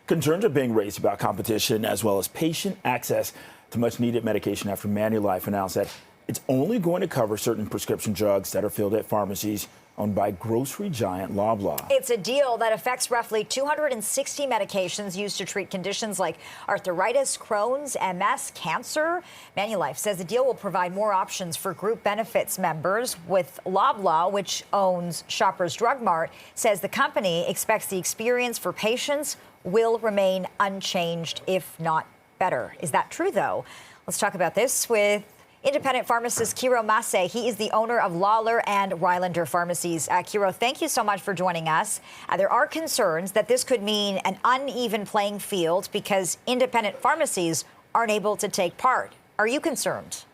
Concerns are being raised about competition as well as patient access to much needed medication after Manulife announced that it's only going to cover certain prescription drugs that are filled at pharmacies owned by grocery giant Loblaw. It's a deal that affects roughly 260 medications used to treat conditions like arthritis, Crohn's, MS, cancer. Manulife says the deal will provide more options for group benefits members, with Loblaw, which owns Shoppers Drug Mart, says the company expects the experience for patients will remain unchanged, if not better. Is that true, though? Let's talk about this with independent pharmacist Kiro Masse. He is the owner of Lawler and Rylander Pharmacies. Kiro, thank you so much for joining us. There are concerns that this could mean an uneven playing field because independent pharmacies aren't able to take part. Are you concerned?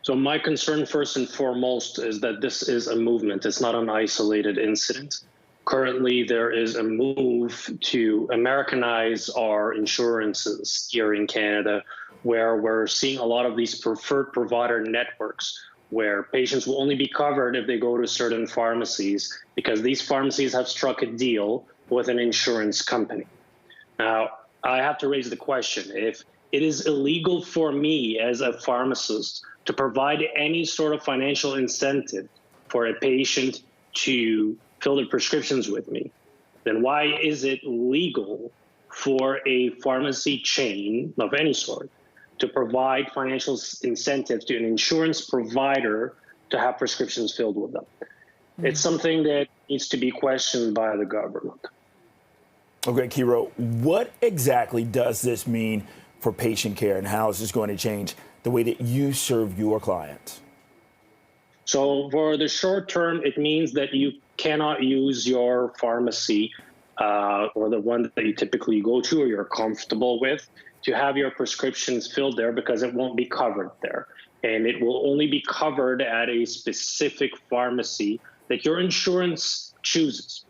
So my concern, first and foremost, is that this is a movement. It's not an isolated incident. Currently, there is a move to Americanize our insurances here in Canada, where we're seeing a lot of these preferred provider networks where patients will only be covered if they go to certain pharmacies because these pharmacies have struck a deal with an insurance company. Now, I have to raise the question, if it is illegal for me as a pharmacist to provide any sort of financial incentive for a patient to fill their prescriptions with me, then why is it legal for a pharmacy chain of any sort to provide financial incentives to an insurance provider to have prescriptions filled with them? It's something that needs to be questioned by the government. Okay, Kiro, what exactly does this mean for patient care, and how is this going to change the way that you serve your clients? So for the short term, it means that you cannot use your pharmacy or the one that you typically go to or you're comfortable with to have your prescriptions filled there because it won't be covered there. And it will only be covered at a specific pharmacy that your insurance chooses.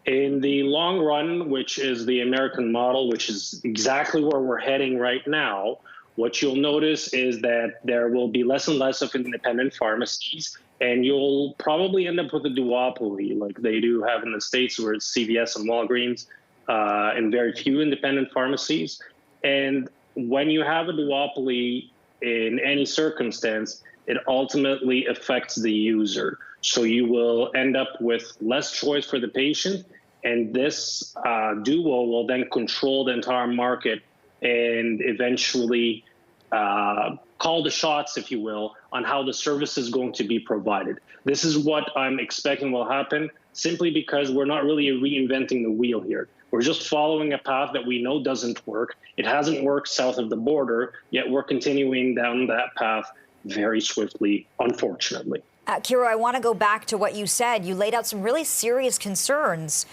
In the long run, which is the American model, which is exactly where we're heading right now, what you'll notice is that there will be less and less of independent pharmacies, and you'll probably end up with a duopoly like they do have in the States, where it's CVS and Walgreens and very few independent pharmacies. And when you have a duopoly in any circumstance, it ultimately affects the user. So you will end up with less choice for the patient, and this duo will then control the entire market and eventually call the shots, if you will, on how the service is going to be provided. This is what I'm expecting will happen, simply because we're not really reinventing the wheel here. We're just following a path that we know doesn't work. It hasn't worked south of the border, yet we're continuing down that path very swiftly, unfortunately. Kiro, I want to go back to what you said. You laid out some really serious concerns.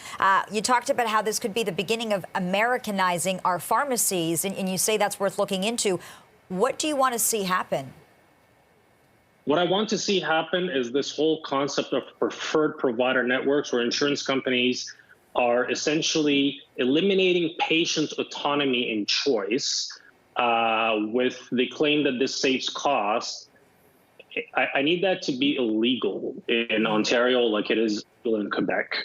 You talked about how this could be the beginning of Americanizing our pharmacies, and you say that's worth looking into. What do you want to see happen? What I want to see happen is this whole concept of preferred provider networks, where insurance companies are essentially eliminating patient autonomy and choice with the claim that this saves costs. I need that to be illegal in Ontario like it is in Quebec,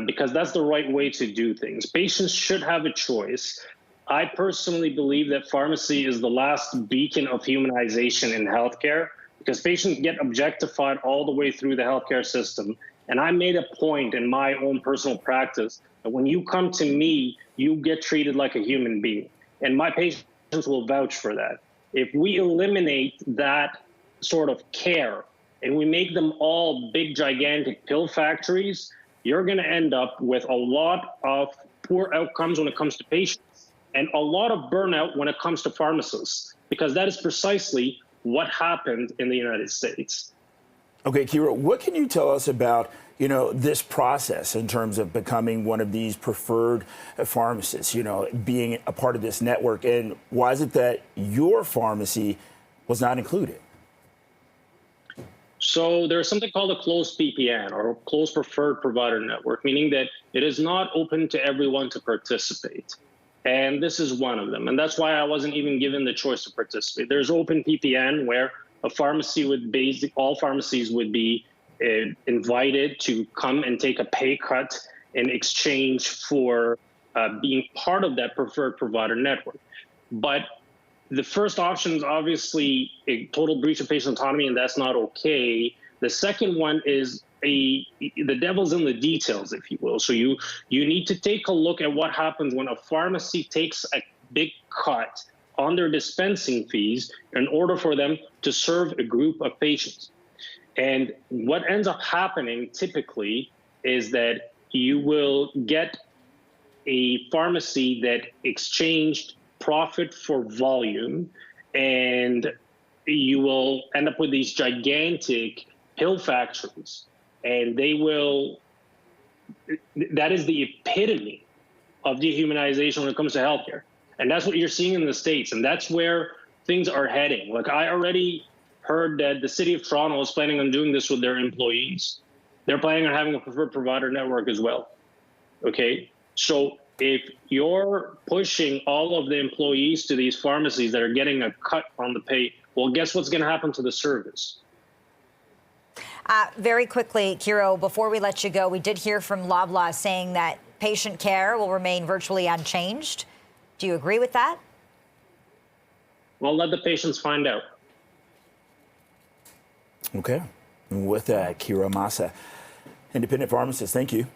because that's the right way to do things. Patients should have a choice. I personally believe that pharmacy is the last beacon of humanization in healthcare, because patients get objectified all the way through the healthcare system. And I made a point in my own personal practice that when you come to me, you get treated like a human being. And my patients will vouch for that. If we eliminate that sort of care and we make them all big, gigantic pill factories, you're going to end up with a lot of poor outcomes when it comes to patients and a lot of burnout when it comes to pharmacists, because that is precisely what happened in the United States. Okay, Kiro, what can you tell us about, this process in terms of becoming one of these preferred pharmacists, being a part of this network, and why is it that your pharmacy was not included? So there's something called a closed PPN, or closed preferred provider network, meaning that it is not open to everyone to participate. And this is one of them. And that's why I wasn't even given the choice to participate. There's open PPN, where a pharmacy would all pharmacies would be invited to come and take a pay cut in exchange for being part of that preferred provider network. But the first option is obviously a total breach of patient autonomy, and that's not okay. The second one is the devil's in the details, if you will. So you need to take a look at what happens when a pharmacy takes a big cut on their dispensing fees in order for them to serve a group of patients. And what ends up happening typically is that you will get a pharmacy that exchanged profit for volume, and you will end up with these gigantic pill factories, and that is the epitome of dehumanization when it comes to healthcare. And that's what you're seeing in the States, and that's where things are heading. Like, I already heard that the city of Toronto is planning on doing this with their employees. They're planning on having a preferred provider network as well. Okay, so if you're pushing all of the employees to these pharmacies that are getting a cut on the pay, well, guess what's going to happen to the service? Very quickly, Kiro, before we let you go, we did hear from Loblaw saying that patient care will remain virtually unchanged. Do you agree with that? Well, let the patients find out. Okay. And with that, Kiro Massa, independent pharmacist, thank you.